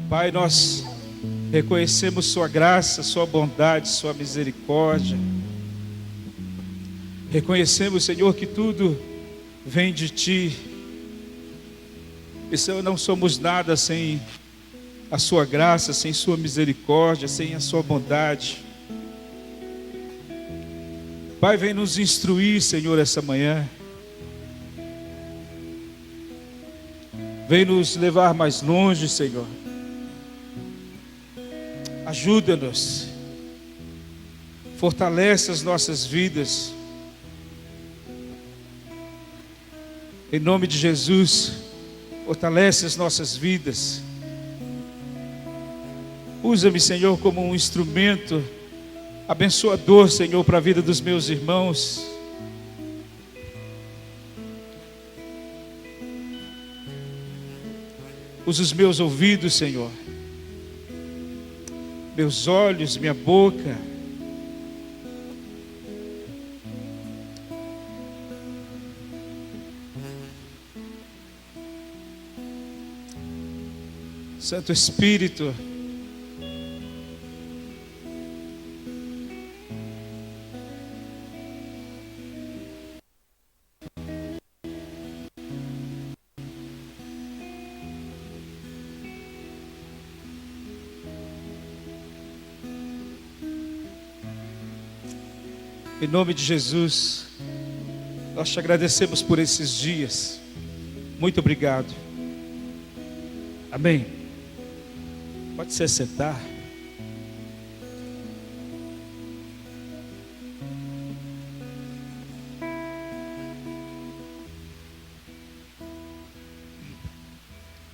Pai, nós reconhecemos Sua graça, Sua bondade, Sua misericórdia. Reconhecemos, Senhor, que tudo vem de Ti. E, Senhor, não somos nada sem a Sua graça, sem Sua misericórdia, sem a Sua bondade. Pai, vem nos instruir, Senhor, essa manhã. Vem nos levar mais longe, Senhor. Ajuda-nos. Fortalece as nossas vidas. Em nome de Jesus, fortalece as nossas vidas. Usa-me, Senhor, como um instrumento abençoador, Senhor, para a vida dos meus irmãos. Usa os meus ouvidos, Senhor, meus olhos, minha boca. Santo Espírito, em nome de Jesus, nós te agradecemos por esses dias. Muito obrigado. Amém. Pode se sentar.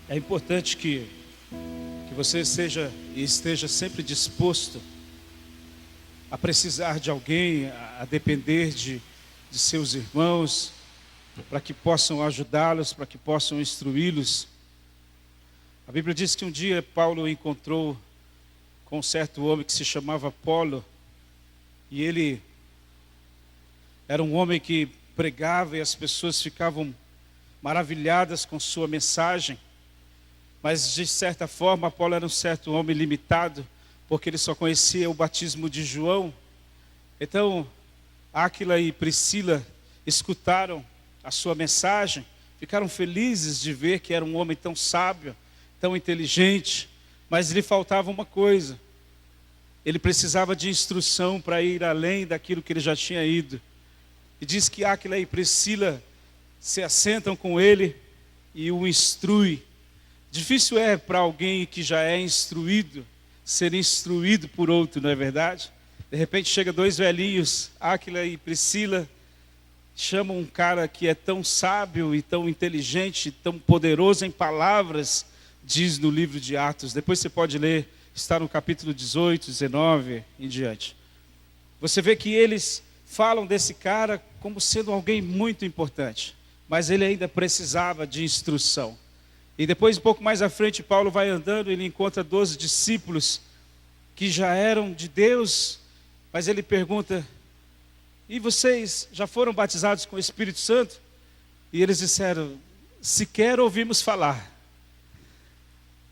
É importante que você esteja sempre disposto a precisar de alguém, a depender de seus irmãos, para que possam ajudá-los, para que possam instruí-los. A Bíblia diz que um dia Paulo encontrou com um certo homem que se chamava Apolo, e ele era um homem que pregava e as pessoas ficavam maravilhadas com sua mensagem, mas de certa forma Apolo era um certo homem limitado, porque ele só conhecia o batismo de João. Então, Áquila e Priscila escutaram a sua mensagem, ficaram felizes de ver que era um homem tão sábio, tão inteligente, mas lhe faltava uma coisa. Ele precisava de instrução para ir além daquilo que ele já tinha ido. E diz que Áquila e Priscila se assentam com ele e o instrui. Difícil é para alguém que já é instruído ser instruído por outro, não é verdade? De repente chega dois velhinhos, Áquila e Priscila, chamam um cara que é tão sábio e tão inteligente, tão poderoso em palavras, diz no livro de Atos. Depois você pode ler, está no capítulo 18, 19 em diante. Você vê que eles falam desse cara como sendo alguém muito importante, mas ele ainda precisava de instrução. E depois, um pouco mais à frente, Paulo vai andando e ele encontra 12 discípulos que já eram de Deus, mas ele pergunta: e vocês já foram batizados com o Espírito Santo? E eles disseram: sequer ouvimos falar.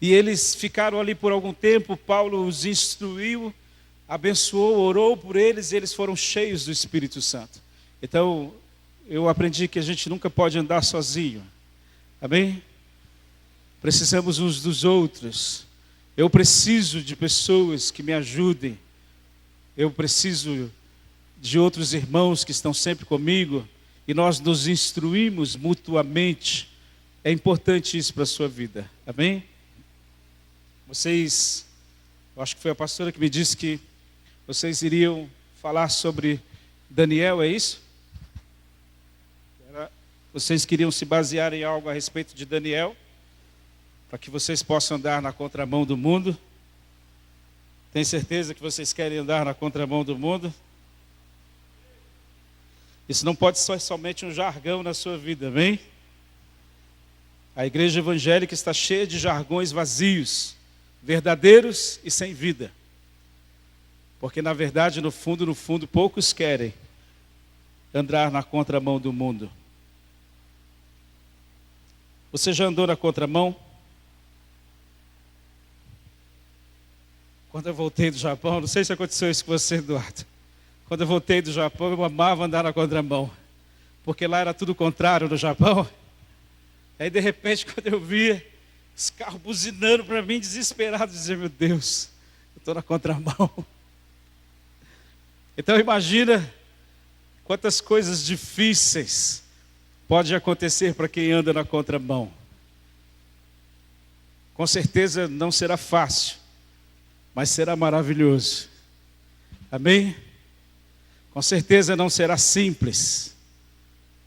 E eles ficaram ali por algum tempo, Paulo os instruiu, abençoou, orou por eles e eles foram cheios do Espírito Santo. Então, eu aprendi que a gente nunca pode andar sozinho. Amém? Precisamos uns dos outros. Eu preciso de pessoas que me ajudem. Eu preciso de outros irmãos que estão sempre comigo. E nós nos instruímos mutuamente. É importante isso para a sua vida. Amém? Vocês, eu acho que foi a pastora que me disse que vocês iriam falar sobre Daniel, é isso? Vocês queriam se basear em algo a respeito de Daniel, para que vocês possam andar na contramão do mundo. Tem certeza que vocês querem andar na contramão do mundo? Isso não pode ser somente um jargão na sua vida, amém? A igreja evangélica está cheia de jargões vazios, verdadeiros e sem vida. Porque na verdade, no fundo, poucos querem andar na contramão do mundo. Você já andou na contramão? Quando eu voltei do Japão, não sei se aconteceu isso com você, Eduardo. Quando eu voltei do Japão, eu amava andar na contramão, porque lá era tudo contrário no Japão. Aí, de repente, quando eu via os carros buzinando para mim, desesperado, dizia: meu Deus, eu estou na contramão. Então, imagina quantas coisas difíceis podem acontecer para quem anda na contramão. Com certeza não será fácil, mas será maravilhoso. Amém? Com certeza não será simples,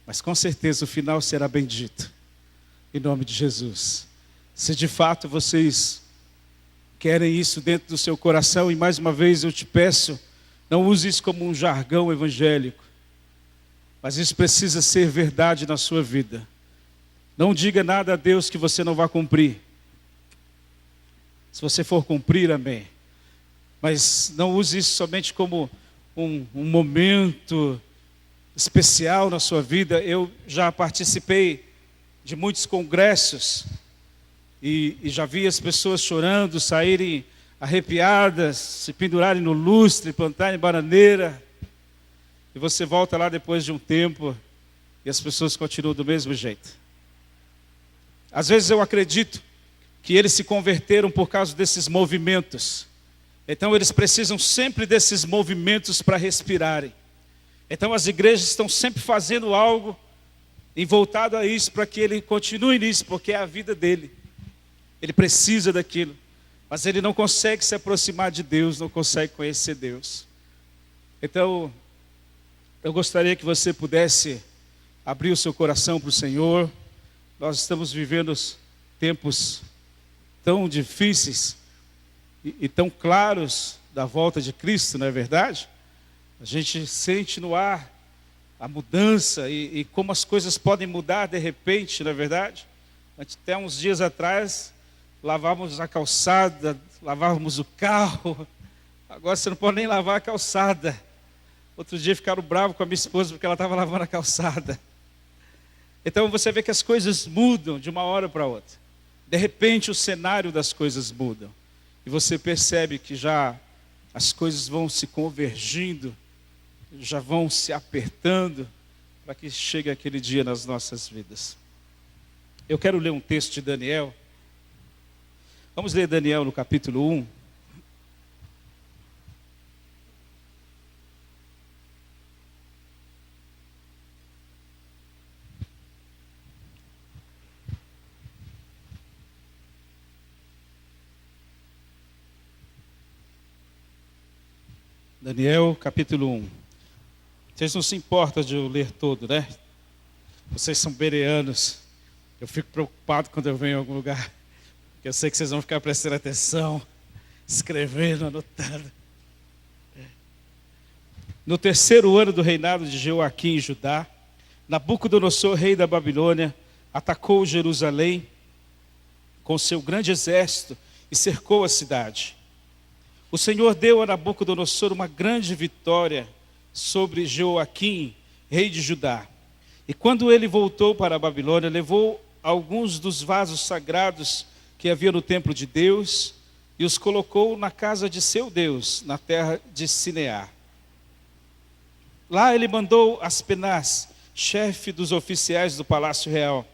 mas com certeza o final será bendito. Em nome de Jesus. Se de fato vocês querem isso dentro do seu coração, e mais uma vez eu te peço, não use isso como um jargão evangélico, mas isso precisa ser verdade na sua vida. Não diga nada a Deus que você não vai cumprir. Se você for cumprir, amém. Mas não use isso somente como um momento especial na sua vida. Eu já participei de muitos congressos e já vi as pessoas chorando, saírem arrepiadas, se pendurarem no lustre, plantarem bananeira. E você volta lá depois de um tempo e as pessoas continuam do mesmo jeito. Às vezes eu acredito que eles se converteram por causa desses movimentos. Então eles precisam sempre desses movimentos para respirarem. Então as igrejas estão sempre fazendo algo voltado a isso, para que ele continue nisso, porque é a vida dele. Ele precisa daquilo, mas ele não consegue se aproximar de Deus, não consegue conhecer Deus. Então, eu gostaria que você pudesse abrir o seu coração para o Senhor. Nós estamos vivendo tempos tão difíceis e tão claros da volta de Cristo, não é verdade? A gente sente no ar a mudança e como as coisas podem mudar de repente, não é verdade? Até uns dias atrás, lavávamos a calçada, lavávamos o carro. Agora você não pode nem lavar a calçada. Outro dia ficaram bravos com a minha esposa porque ela estava lavando a calçada. Então você vê que as coisas mudam de uma hora para outra. De repente o cenário das coisas mudam. E você percebe que já as coisas vão se convergindo, já vão se apertando, para que chegue aquele dia nas nossas vidas. Eu quero ler um texto de Daniel. Vamos ler Daniel no capítulo 1. Daniel, capítulo 1. Vocês não se importam de eu ler todo, né? Vocês são bereanos. Eu fico preocupado quando eu venho em algum lugar, porque eu sei que vocês vão ficar prestando atenção, escrevendo, anotando. No 3º ano do reinado de Jeoaquim em Judá, Nabucodonosor, rei da Babilônia, atacou Jerusalém com seu grande exército e cercou a cidade. O Senhor deu a Nabucodonosor uma grande vitória sobre Jeoaquim, rei de Judá. E quando ele voltou para a Babilônia, levou alguns dos vasos sagrados que havia no templo de Deus e os colocou na casa de seu Deus, na terra de Sinear. Lá ele mandou Aspenaz, chefe dos oficiais do palácio real,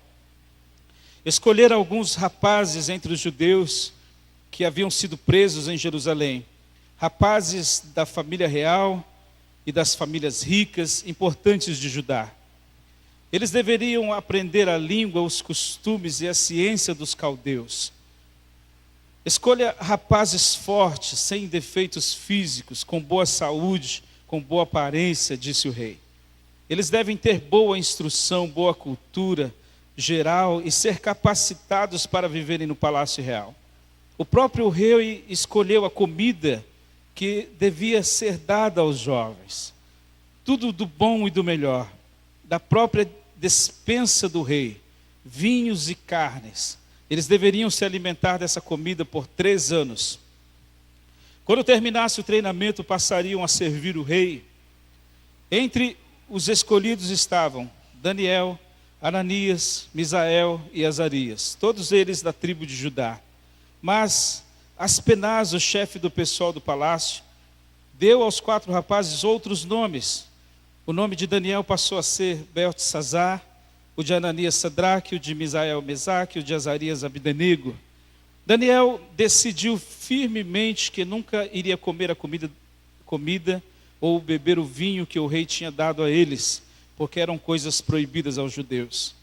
escolher alguns rapazes entre os judeus que haviam sido presos em Jerusalém, rapazes da família real e das famílias ricas, importantes de Judá. Eles deveriam aprender a língua, os costumes e a ciência dos caldeus. Escolha rapazes fortes, sem defeitos físicos, com boa saúde, com boa aparência, disse o rei. Eles devem ter boa instrução, boa cultura geral e ser capacitados para viverem no palácio real. O próprio rei escolheu a comida que devia ser dada aos jovens. Tudo do bom e do melhor, da própria despensa do rei, vinhos e carnes. Eles deveriam se alimentar dessa comida por 3 anos. Quando terminasse o treinamento, passariam a servir o rei. Entre os escolhidos estavam Daniel, Ananias, Misael e Azarias, todos eles da tribo de Judá. Mas Aspenaz, o chefe do pessoal do palácio, deu aos 4 rapazes outros nomes. O nome de Daniel passou a ser Beltesazar, o de Ananias Sadraque, o de Misael Mesaque, o de Azarias Abdenego. Daniel decidiu firmemente que nunca iria comer a comida ou beber o vinho que o rei tinha dado a eles, porque eram coisas proibidas aos judeus.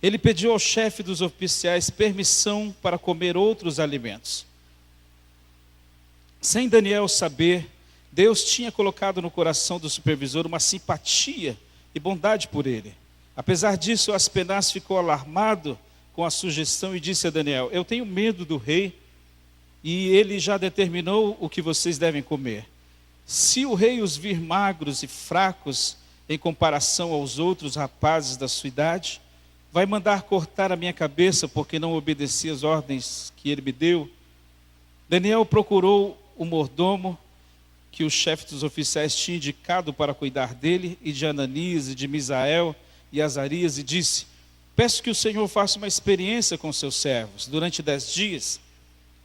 Ele pediu ao chefe dos oficiais permissão para comer outros alimentos. Sem Daniel saber, Deus tinha colocado no coração do supervisor uma simpatia e bondade por ele. Apesar disso, Aspenaz ficou alarmado com a sugestão e disse a Daniel: eu tenho medo do rei e ele já determinou o que vocês devem comer. Se o rei os vir magros e fracos em comparação aos outros rapazes da sua idade, vai mandar cortar a minha cabeça porque não obedeci às ordens que ele me deu. Daniel procurou o mordomo que o chefe dos oficiais tinha indicado para cuidar dele, e de Ananias, e de Misael, e Azarias, e disse: peço que o Senhor faça uma experiência com seus servos durante 10 dias.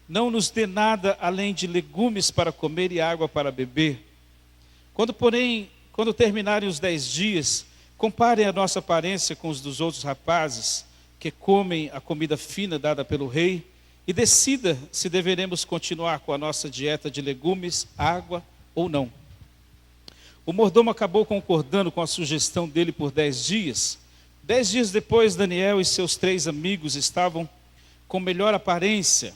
Não nos dê nada além de legumes para comer e água para beber. Quando terminarem os 10 dias, comparem a nossa aparência com os dos outros rapazes que comem a comida fina dada pelo rei, e decida se deveremos continuar com a nossa dieta de legumes, água ou não. O mordomo acabou concordando com a sugestão dele por 10 dias. 10 dias depois, Daniel e seus 3 amigos estavam com melhor aparência,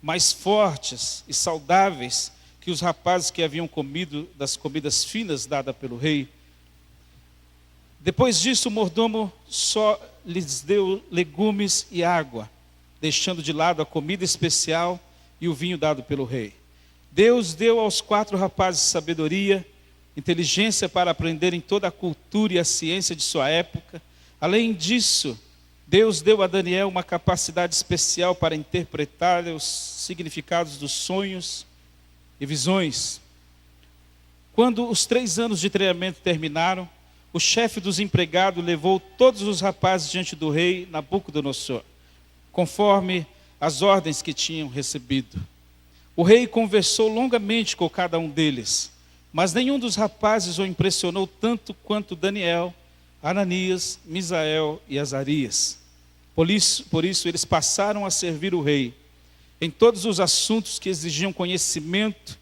mais fortes e saudáveis que os rapazes que haviam comido das comidas finas dadas pelo rei. Depois disso, o mordomo só lhes deu legumes e água, deixando de lado a comida especial e o vinho dado pelo rei. Deus deu aos 4 rapazes sabedoria, inteligência para aprenderem toda a cultura e a ciência de sua época. Além disso, Deus deu a Daniel uma capacidade especial para interpretar os significados dos sonhos e visões. Quando os 3 anos de treinamento terminaram, o chefe dos empregados levou todos os rapazes diante do rei Nabucodonosor, conforme as ordens que tinham recebido. O rei conversou longamente com cada um deles, mas nenhum dos rapazes o impressionou tanto quanto Daniel, Ananias, Misael e Azarias. Por isso eles passaram a servir o rei em todos os assuntos que exigiam conhecimento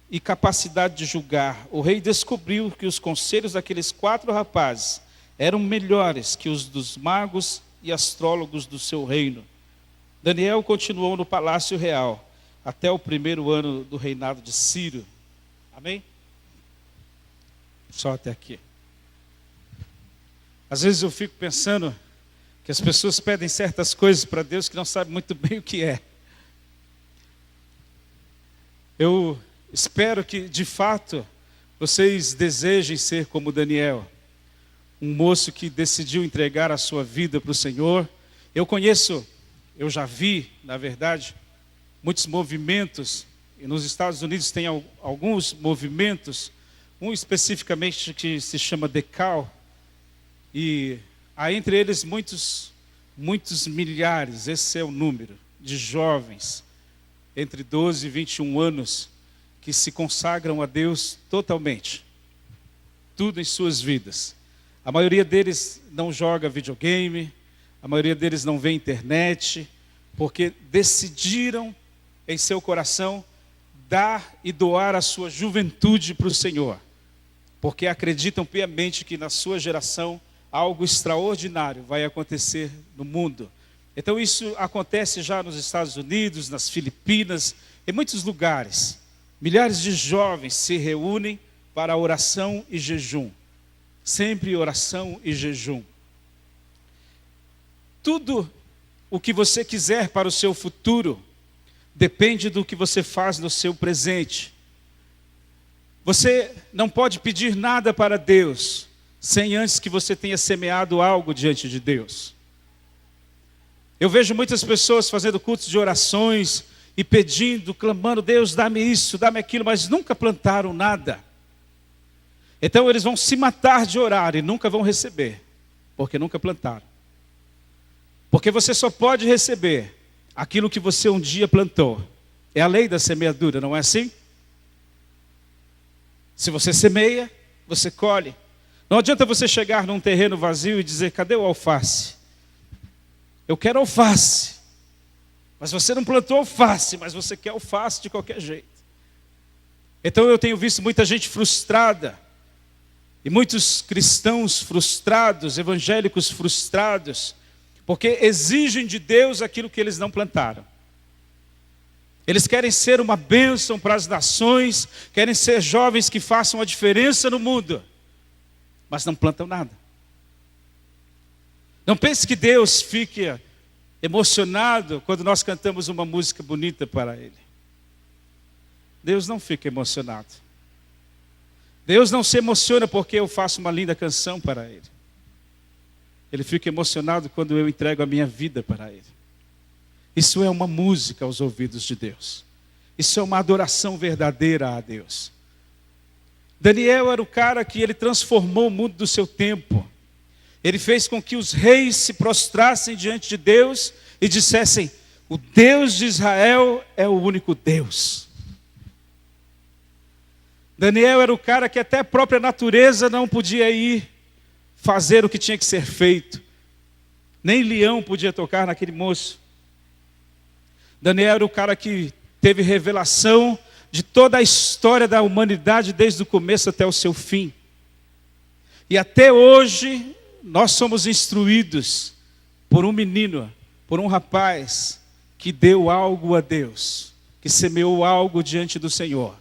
e capacidade de julgar. O rei descobriu que os conselhos daqueles 4 rapazes eram melhores que os dos magos e astrólogos do seu reino. Daniel continuou no palácio real até o 1º ano do reinado de Ciro. Amém? Só até aqui. Às vezes eu fico pensando que as pessoas pedem certas coisas para Deus que não sabem muito bem o que é. Eu espero que, de fato, vocês desejem ser como Daniel, um moço que decidiu entregar a sua vida para o Senhor. Eu já vi, na verdade, muitos movimentos, e nos Estados Unidos tem alguns movimentos, um especificamente que se chama Decal, e há entre eles muitos milhares, esse é o número, de jovens, entre 12 e 21 anos, que se consagram a Deus totalmente, tudo em suas vidas. A maioria deles não joga videogame, a maioria deles não vê internet, porque decidiram em seu coração dar e doar a sua juventude para o Senhor, porque acreditam piamente que na sua geração algo extraordinário vai acontecer no mundo. Então isso acontece já nos Estados Unidos, nas Filipinas, em muitos lugares. Milhares de jovens se reúnem para oração e jejum. Sempre oração e jejum. Tudo o que você quiser para o seu futuro depende do que você faz no seu presente. Você não pode pedir nada para Deus sem antes que você tenha semeado algo diante de Deus. Eu vejo muitas pessoas fazendo cultos de orações e pedindo, clamando: Deus, dá-me isso, dá-me aquilo, mas nunca plantaram nada. Então eles vão se matar de orar e nunca vão receber, porque nunca plantaram. Porque você só pode receber aquilo que você um dia plantou. É a lei da semeadura, não é assim? Se você semeia, você colhe. Não adianta você chegar num terreno vazio e dizer: cadê o alface? Eu quero alface. Mas você não plantou alface, mas você quer alface de qualquer jeito. Então eu tenho visto muita gente frustrada, e muitos cristãos frustrados, evangélicos frustrados, porque exigem de Deus aquilo que eles não plantaram. Eles querem ser uma bênção para as nações, querem ser jovens que façam a diferença no mundo, mas não plantam nada. Não pense que Deus fique emocionado quando nós cantamos uma música bonita para Ele. Deus não fica emocionado. Deus não se emociona porque eu faço uma linda canção para Ele. Ele fica emocionado quando eu entrego a minha vida para Ele. Isso é uma música aos ouvidos de Deus. Isso é uma adoração verdadeira a Deus. Daniel era o cara que ele transformou o mundo do seu tempo. Ele fez com que os reis se prostrassem diante de Deus e dissessem: o Deus de Israel é o único Deus. Daniel era o cara que até a própria natureza não podia ir fazer o que tinha que ser feito. Nem leão podia tocar naquele moço. Daniel era o cara que teve revelação de toda a história da humanidade desde o começo até o seu fim. E até hoje nós somos instruídos por um menino, por um rapaz que deu algo a Deus, que semeou algo diante do Senhor.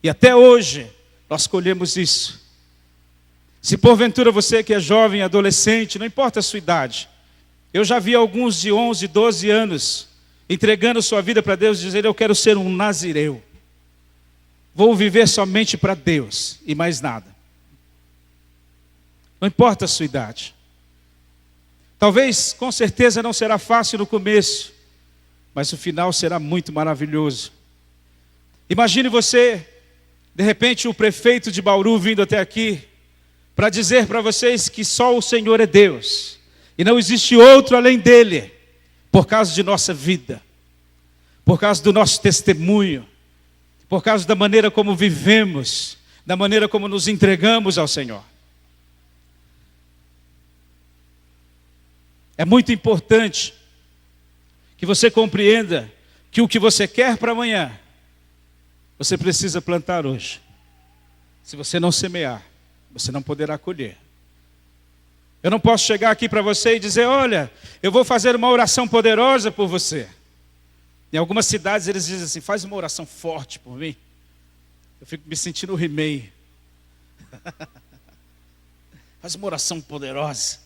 E até hoje nós colhemos isso. Se porventura você que é jovem, adolescente, não importa a sua idade, eu já vi alguns de 11, 12 anos entregando sua vida para Deus, dizendo: eu quero ser um nazireu. Vou viver somente para Deus e mais nada. Não importa a sua idade. Talvez, com certeza, não será fácil no começo, mas o final será muito maravilhoso. Imagine você, de repente, o prefeito de Bauru vindo até aqui para dizer para vocês que só o Senhor é Deus e não existe outro além dele, por causa de nossa vida, por causa do nosso testemunho, por causa da maneira como vivemos, da maneira como nos entregamos ao Senhor. É muito importante que você compreenda que o que você quer para amanhã, você precisa plantar hoje. Se você não semear, você não poderá colher. Eu não posso chegar aqui para você e dizer: olha, eu vou fazer uma oração poderosa por você. Em algumas cidades eles dizem assim: faz uma oração forte por mim. Eu fico me sentindo o He-Man. Faz uma oração poderosa.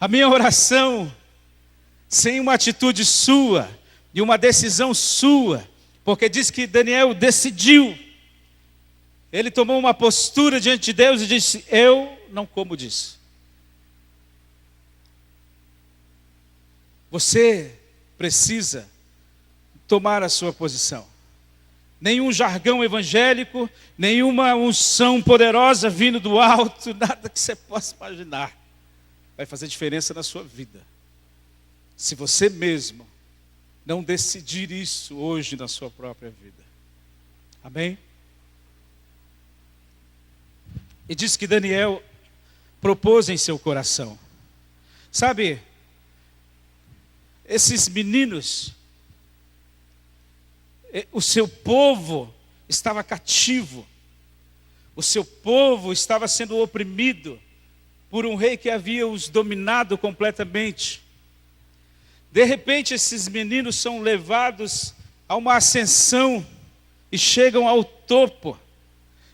A minha oração, sem uma atitude sua e uma decisão sua, porque diz que Daniel decidiu. Ele tomou uma postura diante de Deus e disse: eu não como disso. Você precisa tomar a sua posição. Nenhum jargão evangélico, nenhuma unção poderosa vindo do alto, nada que você possa imaginar vai fazer diferença na sua vida, se você mesmo não decidir isso hoje na sua própria vida. Amém? E diz que Daniel propôs em seu coração. Sabe, esses meninos, o seu povo estava cativo, o seu povo estava sendo oprimido por um rei que havia os dominado completamente. De repente esses meninos são levados a uma ascensão e chegam ao topo.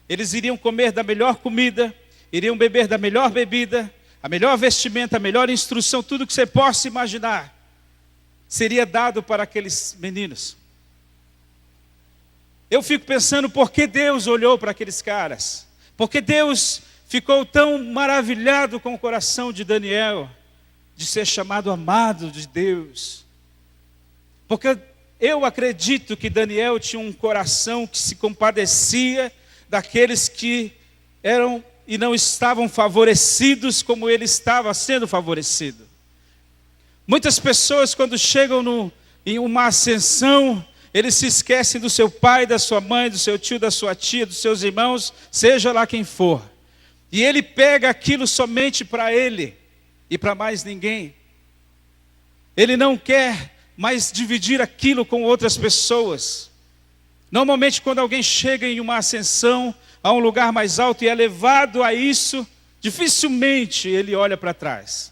Eles iriam comer da melhor comida, iriam beber da melhor bebida, a melhor vestimenta, a melhor instrução, tudo que você possa imaginar seria dado para aqueles meninos. Eu fico pensando por que Deus olhou para aqueles caras, porque Deus ficou tão maravilhado com o coração de Daniel, de ser chamado amado de Deus. Porque eu acredito que Daniel tinha um coração que se compadecia daqueles que eram e não estavam favorecidos como ele estava sendo favorecido. Muitas pessoas, quando chegam em uma ascensão, eles se esquecem do seu pai, da sua mãe, do seu tio, da sua tia, dos seus irmãos, seja lá quem for. E ele pega aquilo somente para ele e para mais ninguém. Ele não quer mais dividir aquilo com outras pessoas. Normalmente, quando alguém chega em uma ascensão, a um lugar mais alto e é levado a isso, dificilmente ele olha para trás.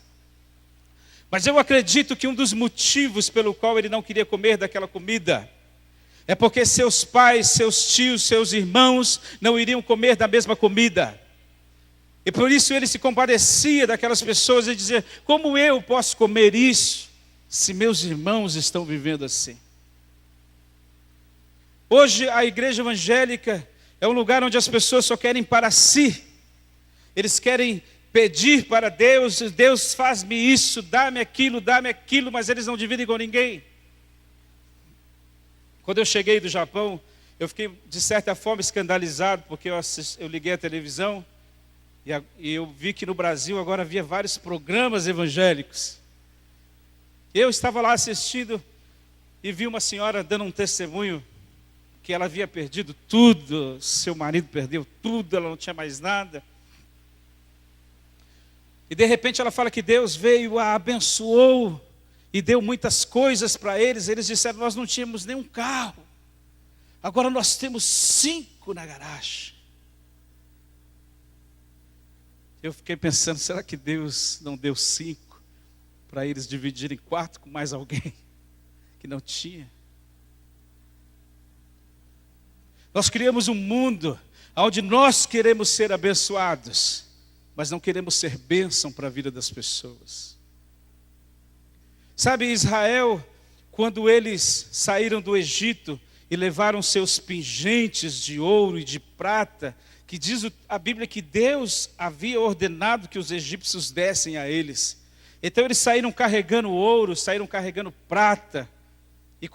Mas eu acredito que um dos motivos pelo qual ele não queria comer daquela comida é porque seus pais, seus tios, seus irmãos não iriam comer da mesma comida. E por isso ele se compadecia daquelas pessoas e dizia: como eu posso comer isso se meus irmãos estão vivendo assim? Hoje a igreja evangélica é um lugar onde as pessoas só querem para si. Eles querem pedir para Deus: Deus, faz-me isso, dá-me aquilo, mas eles não dividem com ninguém. Quando eu cheguei do Japão, eu fiquei de certa forma escandalizado, porque eu liguei a televisão e eu vi que no Brasil agora havia vários programas evangélicos. Eu estava lá assistindo e vi uma senhora dando um testemunho que ela havia perdido tudo, seu marido perdeu tudo, ela não tinha mais nada. E de repente ela fala que Deus veio, a abençoou e deu muitas coisas para eles. Eles disseram: nós não tínhamos nenhum carro, agora nós temos 5 na garagem. Eu fiquei pensando, será que Deus não deu 5 para eles dividirem 4 com mais alguém que não tinha? Nós criamos um mundo onde nós queremos ser abençoados, mas não queremos ser bênção para a vida das pessoas. Sabe, Israel, quando eles saíram do Egito e levaram seus pingentes de ouro e de prata, que diz a Bíblia que Deus havia ordenado que os egípcios dessem a eles. Então eles saíram carregando ouro, saíram carregando prata e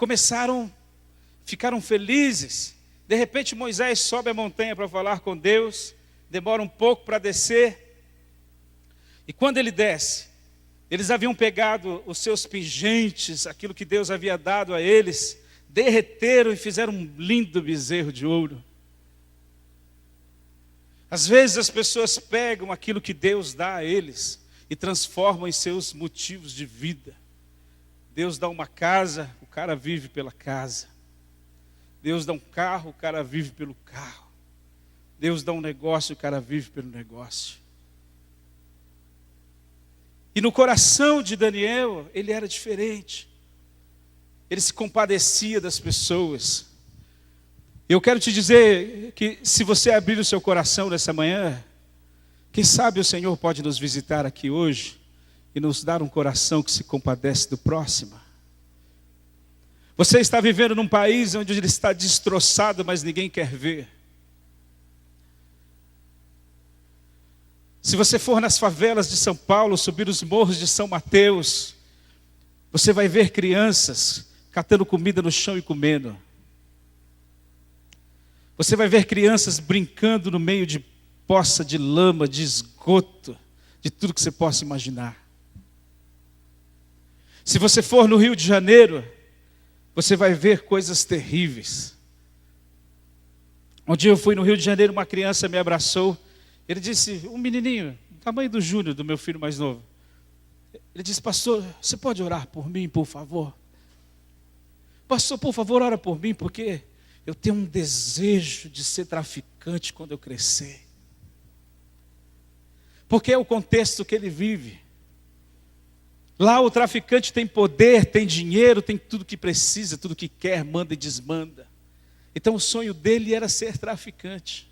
ficaram felizes. De repente Moisés sobe a montanha para falar com Deus, demora um pouco para descer. E quando ele desce, eles haviam pegado os seus pingentes, aquilo que Deus havia dado a eles, derreteram e fizeram um lindo bezerro de ouro. Às vezes as pessoas pegam aquilo que Deus dá a eles e transformam em seus motivos de vida. Deus dá uma casa, o cara vive pela casa. Deus dá um carro, o cara vive pelo carro. Deus dá um negócio, o cara vive pelo negócio. E no coração de Daniel, ele era diferente. Ele se compadecia das pessoas. Eu quero te dizer que se você abrir o seu coração nessa manhã, quem sabe o Senhor pode nos visitar aqui hoje e nos dar um coração que se compadece do próximo. Você está vivendo num país onde ele está destroçado, mas ninguém quer ver. Se você for nas favelas de São Paulo, subir os morros de São Mateus, você vai ver crianças catando comida no chão e comendo. Você vai ver crianças brincando no meio de poça de lama, de esgoto, de tudo que você possa imaginar. Se você for no Rio de Janeiro, você vai ver coisas terríveis. Um dia eu fui no Rio de Janeiro, uma criança me abraçou. Ele disse, um menininho, tamanho do Júnior, do meu filho mais novo. Ele disse, pastor, você pode orar por mim, por favor? Pastor, por favor, ora por mim, porque eu tenho um desejo de ser traficante quando eu crescer. Porque é o contexto que ele vive. Lá o traficante tem poder, tem dinheiro, tem tudo que precisa, tudo que quer, manda e desmanda. Então o sonho dele era ser traficante.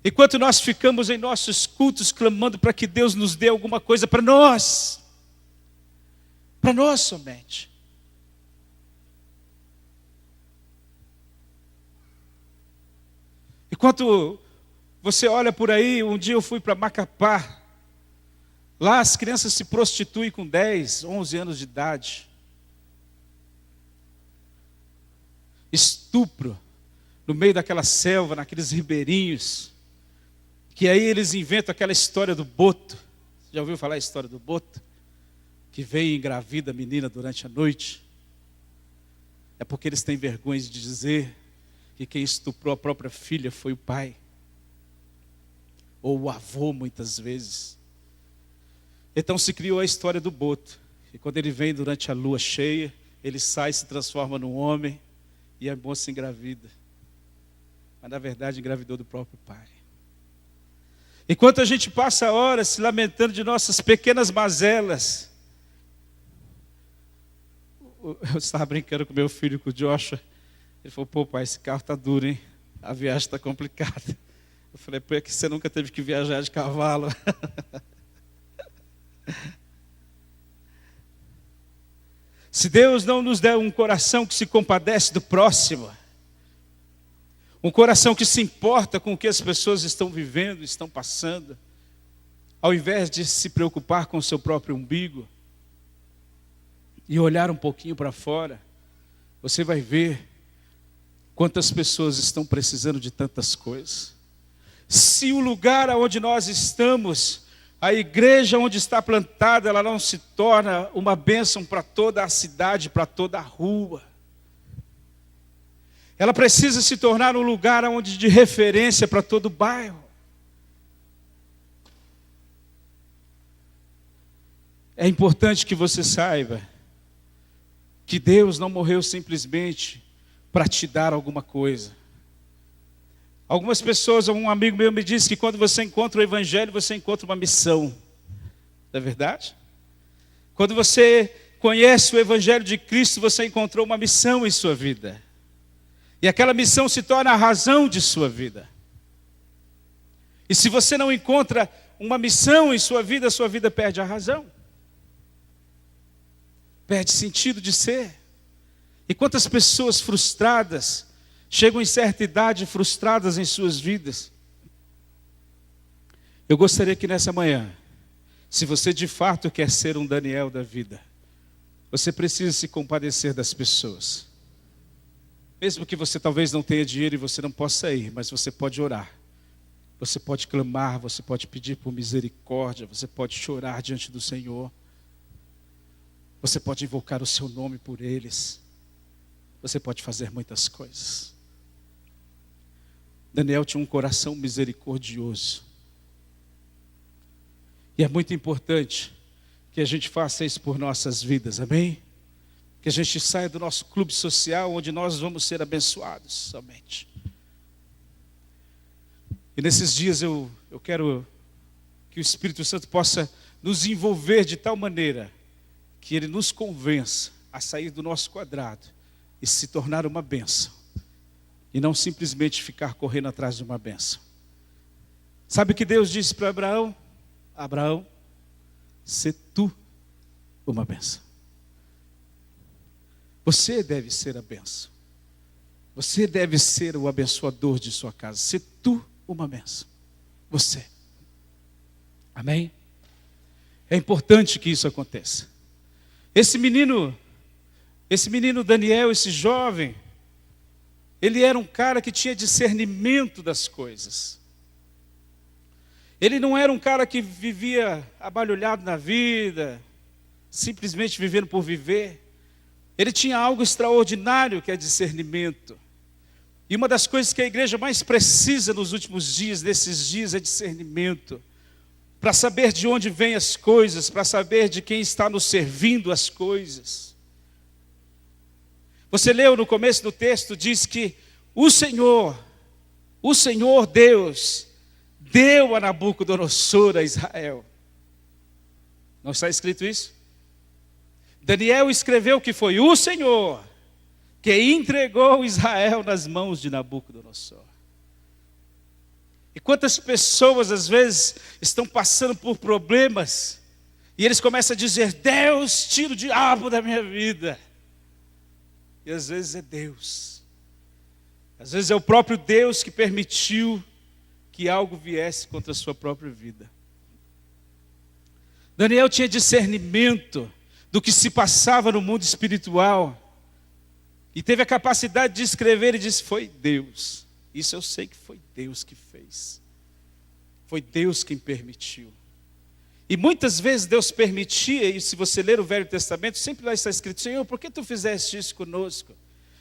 Enquanto nós ficamos em nossos cultos clamando para que Deus nos dê alguma coisa para nós somente. Enquanto você olha por aí, um dia eu fui para Macapá. Lá as crianças se prostituem com 10, 11 anos de idade. Estupro no meio daquela selva, naqueles ribeirinhos. Que aí eles inventam aquela história do boto. Já ouviu falar a história do boto? que vem e engravida a menina durante a noite, é porque eles têm vergonha de dizer que quem estuprou a própria filha foi o pai, ou o avô muitas vezes. Então se criou a história do boto, e quando ele vem durante a lua cheia, ele sai, se transforma num homem, e a moça engravida. Mas na verdade engravidou do próprio pai. Enquanto a gente passa horas se lamentando de nossas pequenas mazelas, eu estava brincando com meu filho, com o Joshua. Ele falou: pô pai, esse carro está duro, hein? A viagem está complicada. Eu falei: pô, é que você nunca teve que viajar de cavalo. Se Deus não nos der um coração que se compadece do próximo, um coração que se importa com o que as pessoas estão vivendo, estão passando, ao invés de se preocupar com o seu próprio umbigo e olhar um pouquinho para fora, você vai ver quantas pessoas estão precisando de tantas coisas. Se o lugar onde nós estamos, a igreja onde está plantada, ela não se torna uma bênção para toda a cidade, para toda a rua. Ela precisa se tornar um lugar onde de referência para todo o bairro. É importante que você saiba que Deus não morreu simplesmente para te dar alguma coisa. Algumas pessoas, um amigo meu me disse que quando você encontra o Evangelho, você encontra uma missão. Não é verdade? Quando você conhece o Evangelho de Cristo, você encontrou uma missão em sua vida. E aquela missão se torna a razão de sua vida. E se você não encontra uma missão em sua vida perde a razão. Perde sentido de ser. E quantas pessoas frustradas chegam em certa idade frustradas em suas vidas. Eu gostaria que nessa manhã, se você de fato quer ser um Daniel da vida, você precisa se compadecer das pessoas. Mesmo que você talvez não tenha dinheiro e você não possa ir, mas você pode orar. Você pode clamar, você pode pedir por misericórdia, você pode chorar diante do Senhor. Você pode invocar o seu nome por eles. Você pode fazer muitas coisas. Daniel tinha um coração misericordioso. E é muito importante que a gente faça isso por nossas vidas, amém? Que a gente saia do nosso clube social, onde nós vamos ser abençoados somente. E nesses dias eu quero que o Espírito Santo possa nos envolver de tal maneira que Ele nos convença a sair do nosso quadrado e se tornar uma bênção. E não simplesmente ficar correndo atrás de uma bênção. Sabe o que Deus disse para Abraão? Abraão, sê tu uma bênção. Você deve ser a bênção. Você deve ser o abençoador de sua casa. Sê tu uma bênção. Você. Amém? É importante que isso aconteça. Esse menino Daniel, esse jovem, ele era um cara que tinha discernimento das coisas. Ele não era um cara que vivia abalhulhado na vida, simplesmente vivendo por viver. Ele tinha algo extraordinário que é discernimento. E uma das coisas que a igreja mais precisa nos últimos dias, nesses dias, é discernimento. Para saber de onde vêm as coisas, para saber de quem está nos servindo as coisas. Você leu no começo do texto, diz que o Senhor Deus, deu a Nabucodonosor a Israel. Não está escrito isso? Daniel escreveu que foi o Senhor que entregou Israel nas mãos de Nabucodonosor. E quantas pessoas às vezes estão passando por problemas e eles começam a dizer: Deus, tira o diabo da minha vida. E às vezes é Deus. Às vezes é o próprio Deus que permitiu que algo viesse contra a sua própria vida. Daniel tinha discernimento do que se passava no mundo espiritual. E teve a capacidade de escrever e disse: foi Deus. Isso eu sei que foi Deus que fez. Foi Deus quem permitiu. E muitas vezes Deus permitia, e se você ler o Velho Testamento, sempre lá está escrito: Senhor, por que tu fizeste isso conosco?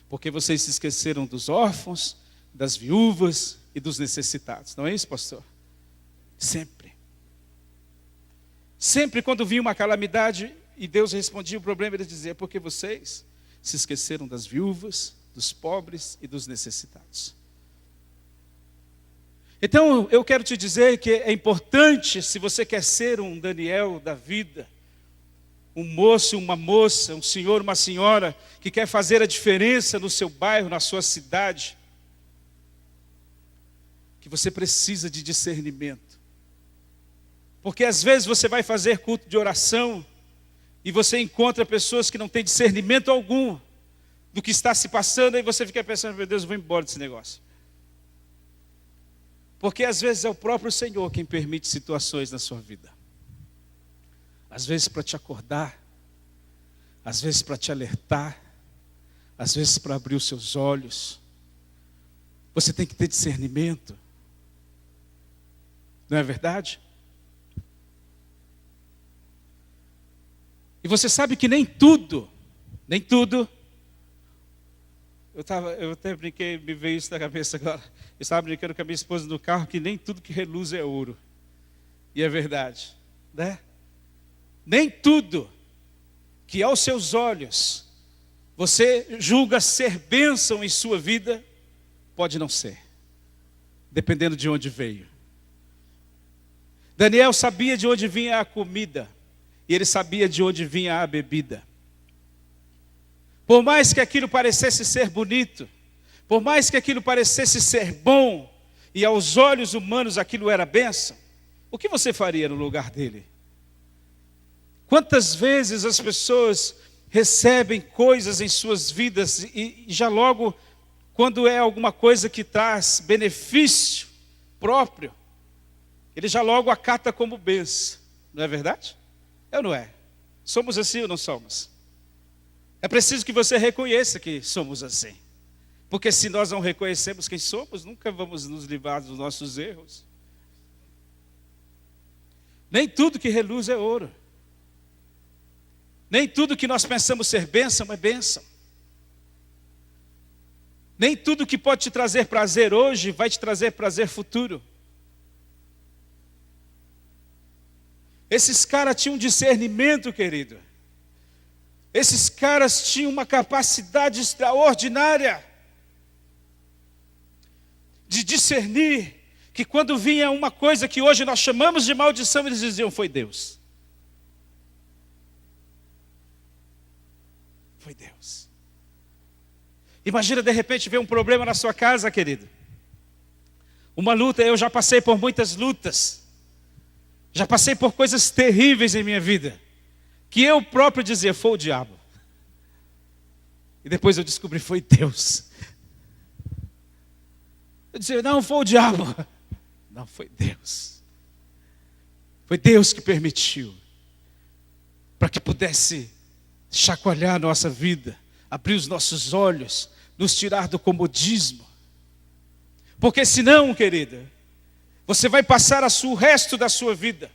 Porque vocês se esqueceram dos órfãos, das viúvas e dos necessitados. Não é isso, pastor? Sempre. Sempre quando vinha uma calamidade e Deus respondia o problema, Ele dizia: porque vocês se esqueceram das viúvas, dos pobres e dos necessitados. Então, eu quero te dizer que é importante, se você quer ser um Daniel da vida, um moço, uma moça, um senhor, uma senhora, que quer fazer a diferença no seu bairro, na sua cidade, que você precisa de discernimento. Porque às vezes você vai fazer culto de oração e você encontra pessoas que não têm discernimento algum do que está se passando, e você fica pensando: meu Deus, eu vou embora desse negócio. Porque às vezes é o próprio Senhor quem permite situações na sua vida. Às vezes para te acordar, às vezes para te alertar, às vezes para abrir os seus olhos. Você tem que ter discernimento. Não é verdade? E você sabe que nem tudo, eu até brinquei, me veio isso na cabeça agora. Eu estava brincando com a minha esposa no carro que nem tudo que reluz é ouro. E é verdade, né? Nem tudo que aos seus olhos você julga ser bênção em sua vida, pode não ser, dependendo de onde veio. Daniel sabia de onde vinha a comida, e ele sabia de onde vinha a bebida. Por mais que aquilo parecesse ser bonito, por mais que aquilo parecesse ser bom, e aos olhos humanos aquilo era bênção, o que você faria no lugar dele? Quantas vezes as pessoas recebem coisas em suas vidas e já logo, quando é alguma coisa que traz benefício próprio, ele já logo acata como bênção. Não é verdade? É ou não é? Somos assim ou não somos? É preciso que você reconheça que somos assim. Porque se nós não reconhecemos quem somos, nunca vamos nos livrar dos nossos erros. Nem tudo que reluz é ouro. Nem tudo que nós pensamos ser bênção é bênção. Nem tudo que pode te trazer prazer hoje vai te trazer prazer futuro. Esses caras tinham discernimento, querido. Esses caras tinham uma capacidade extraordinária de discernir que quando vinha uma coisa que hoje nós chamamos de maldição, eles diziam: foi Deus. Foi Deus. Imagina de repente ver um problema na sua casa, querido. Uma luta, eu já passei por muitas lutas. Já passei por coisas terríveis em minha vida, que eu próprio dizia: foi o diabo. E depois eu descobri: foi Deus. Eu dizia: não, foi o diabo. Não, foi Deus. Foi Deus que permitiu, para que pudesse chacoalhar a nossa vida, abrir os nossos olhos, nos tirar do comodismo. Porque senão, querida, você vai passar o resto da sua vida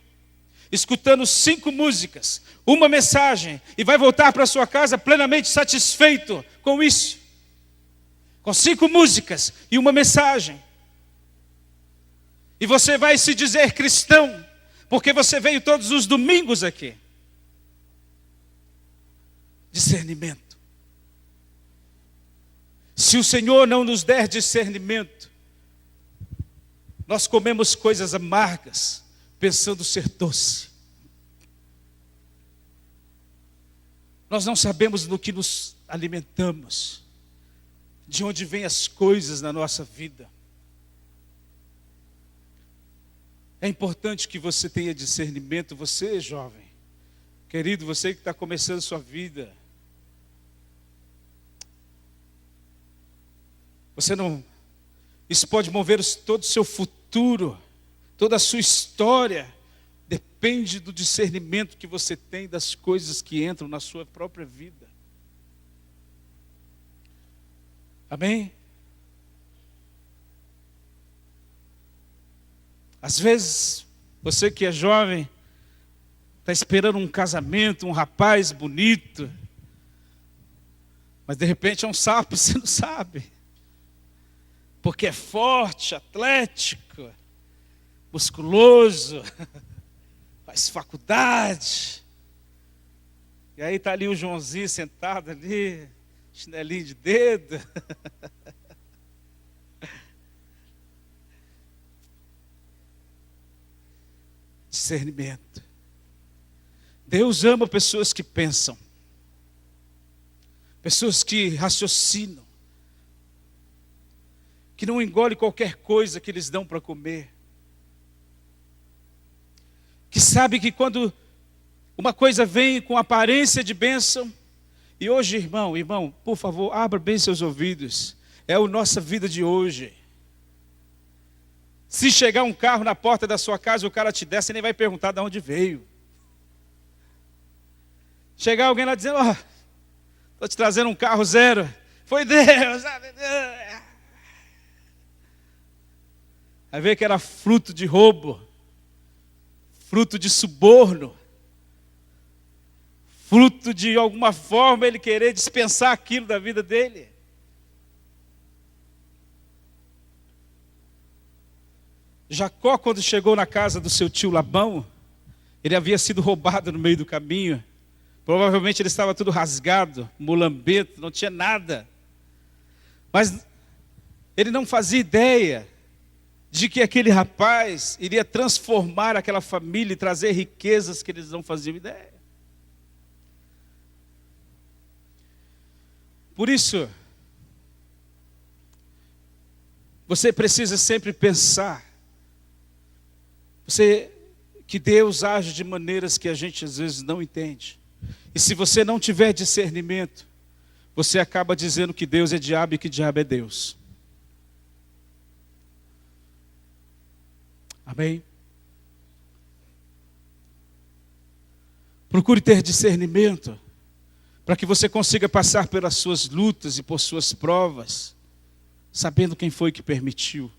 escutando 5 músicas, uma mensagem, e vai voltar para sua casa plenamente satisfeito com isso. Com 5 músicas e uma mensagem. E você vai se dizer cristão, porque você veio todos os domingos aqui. Discernimento. Se o Senhor não nos der discernimento, nós comemos coisas amargas, pensando ser doce. Nós não sabemos no que nos alimentamos, de onde vêm as coisas na nossa vida. É importante que você tenha discernimento, você jovem, querido, você que está começando sua vida. Isso pode mover todo o seu futuro, toda a sua história, depende do discernimento que você tem das coisas que entram na sua própria vida. Amém? Às vezes, você que é jovem, está esperando um casamento, um rapaz bonito, mas de repente é um sapo e você não sabe, porque é forte, atlético, musculoso, faz faculdade, e aí está ali o Joãozinho sentado ali, chinelinho de dedo. Discernimento. Deus ama pessoas que pensam, pessoas que raciocinam, que não engolem qualquer coisa que eles dão para comer, que sabe que quando uma coisa vem com aparência de bênção, e hoje, irmão, por favor, abra bem seus ouvidos, é a nossa vida de hoje. Se chegar um carro na porta da sua casa, o cara te der, você nem vai perguntar de onde veio. Chegar alguém lá dizendo, estou te trazendo um carro zero, foi Deus. Vai ver que era fruto de roubo, fruto de suborno, fruto de alguma forma ele querer dispensar aquilo da vida dele. Jacó, quando chegou na casa do seu tio Labão, ele havia sido roubado no meio do caminho. Provavelmente ele estava tudo rasgado, mulambeto, não tinha nada. Mas ele não fazia ideia de que aquele rapaz iria transformar aquela família e trazer riquezas que eles não faziam ideia. Por isso, você precisa sempre pensar que Deus age de maneiras que a gente às vezes não entende. E se você não tiver discernimento, você acaba dizendo que Deus é diabo e que diabo é Deus. Amém? Procure ter discernimento para que você consiga passar pelas suas lutas e por suas provas, sabendo quem foi que permitiu.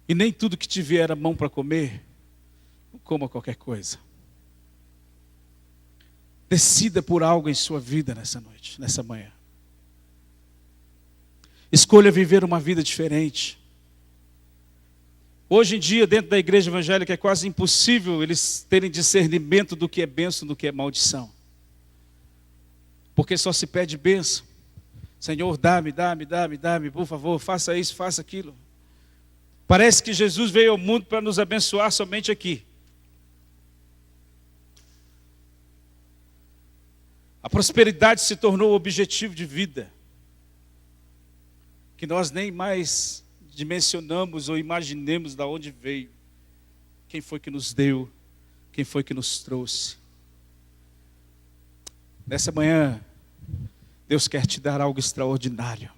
E nem tudo que te vier a mão para comer, não coma qualquer coisa. Decida por algo em sua vida nessa noite, nessa manhã. Escolha viver uma vida diferente. Hoje em dia, dentro da igreja evangélica, é quase impossível eles terem discernimento do que é bênção e do que é maldição. Porque só se pede bênção. Senhor, dá-me, por favor, faça isso, faça aquilo. Parece que Jesus veio ao mundo para nos abençoar somente aqui. A prosperidade se tornou o objetivo de vida, que nós nem mais dimensionamos ou imaginemos de onde veio, quem foi que nos deu, quem foi que nos trouxe. Nessa manhã, Deus quer te dar algo extraordinário.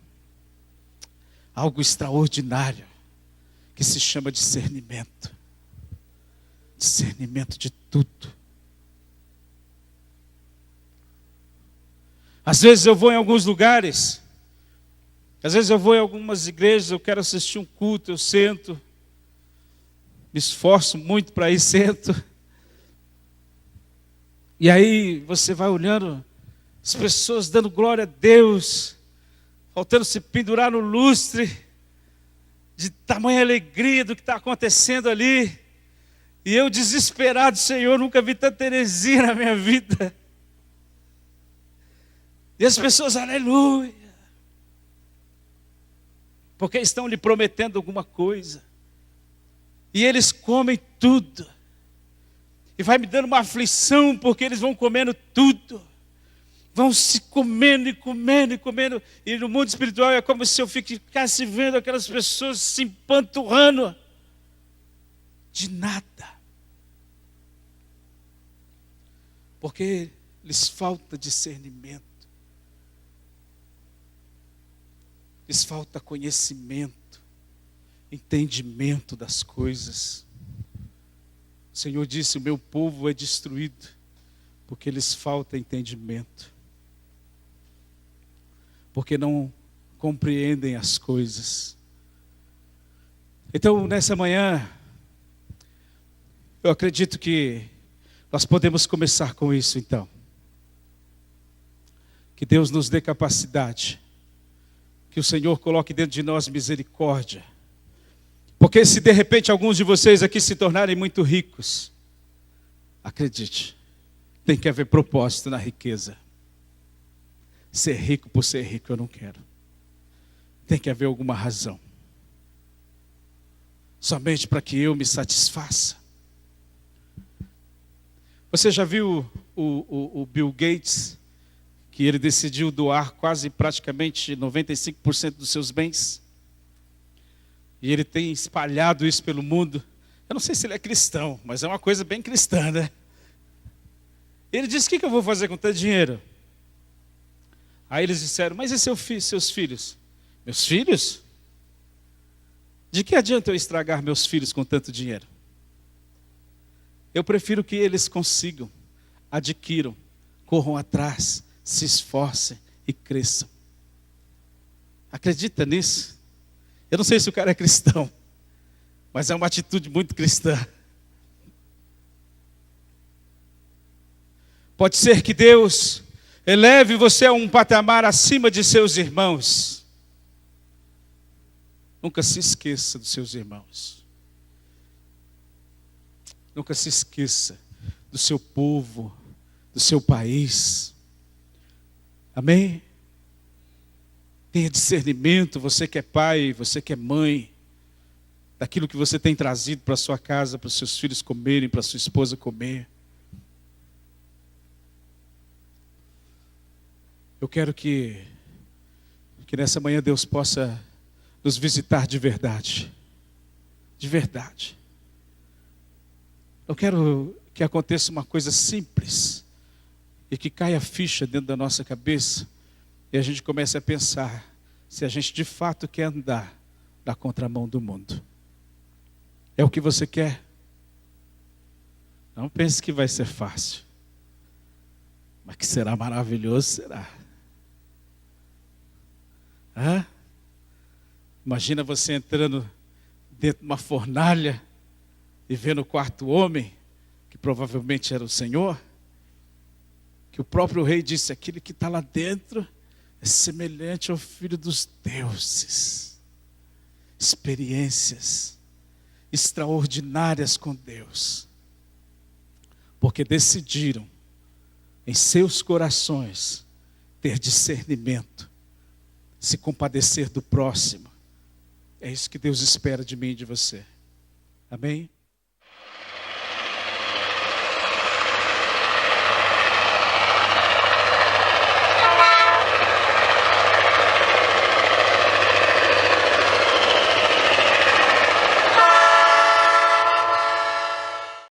Algo extraordinário, que se chama discernimento. Discernimento de tudo. Às vezes eu vou em alguns lugares, às vezes eu vou em algumas igrejas, eu quero assistir um culto, eu sento, me esforço muito para ir, sento. E aí você vai olhando as pessoas dando glória a Deus, faltando se pendurar no lustre, de tamanha alegria do que está acontecendo ali. E eu desesperado, Senhor, nunca vi tanta heresia na minha vida. E as pessoas, aleluia, porque estão lhe prometendo alguma coisa. E eles comem tudo. E vai me dando uma aflição, porque eles vão comendo tudo. Vão se comendo e comendo e comendo. E no mundo espiritual é como se eu ficasse vendo aquelas pessoas se empanturrando de nada. Porque lhes falta discernimento. Lhes falta conhecimento, entendimento das coisas. O Senhor disse, o meu povo é destruído, porque lhes falta entendimento. Porque não compreendem as coisas. Então, nessa manhã, Eu acredito que nós podemos começar com isso então. Que Deus nos dê capacidade. Que o Senhor coloque dentro de nós misericórdia. Porque se de repente alguns de vocês aqui se tornarem muito ricos, acredite, tem que haver propósito na riqueza. Ser rico por ser rico eu não quero. Tem que haver alguma razão. Somente para que eu me satisfaça. Você já viu o Bill Gates, que ele decidiu doar quase praticamente 95% dos seus bens? E ele tem espalhado isso pelo mundo. Eu não sei se ele é cristão, mas é uma coisa bem cristã, né? Ele disse, o que eu vou fazer com tanto dinheiro? Aí eles disseram, mas e seus filhos? Meus filhos? De que adianta eu estragar meus filhos com tanto dinheiro? Eu prefiro que eles consigam, adquiram, corram atrás, se esforcem e cresçam. Acredita nisso? Eu não sei se o cara é cristão, mas é uma atitude muito cristã. Pode ser que Deus eleve você a um patamar acima de seus irmãos. Nunca se esqueça dos seus irmãos. Nunca se esqueça do seu povo, do seu país. Amém? Tenha discernimento, você que é pai, você que é mãe, daquilo que você tem trazido para a sua casa, para os seus filhos comerem, para a sua esposa comer. Eu quero que nessa manhã Deus possa nos visitar de verdade. De verdade. Eu quero que aconteça uma coisa simples e que caia a ficha dentro da nossa cabeça e a gente comece a pensar se a gente de fato quer andar na contramão do mundo. É o que você quer? Não pense que vai ser fácil, mas que será maravilhoso, será. Hã? Imagina você entrando dentro de uma fornalha e vendo o quarto homem, que provavelmente era o Senhor, que o próprio rei disse, aquele que está lá dentro é semelhante ao Filho dos deuses. Experiências extraordinárias com Deus, porque decidiram em seus corações ter discernimento, se compadecer do próximo. É isso que Deus espera de mim e de você. Amém?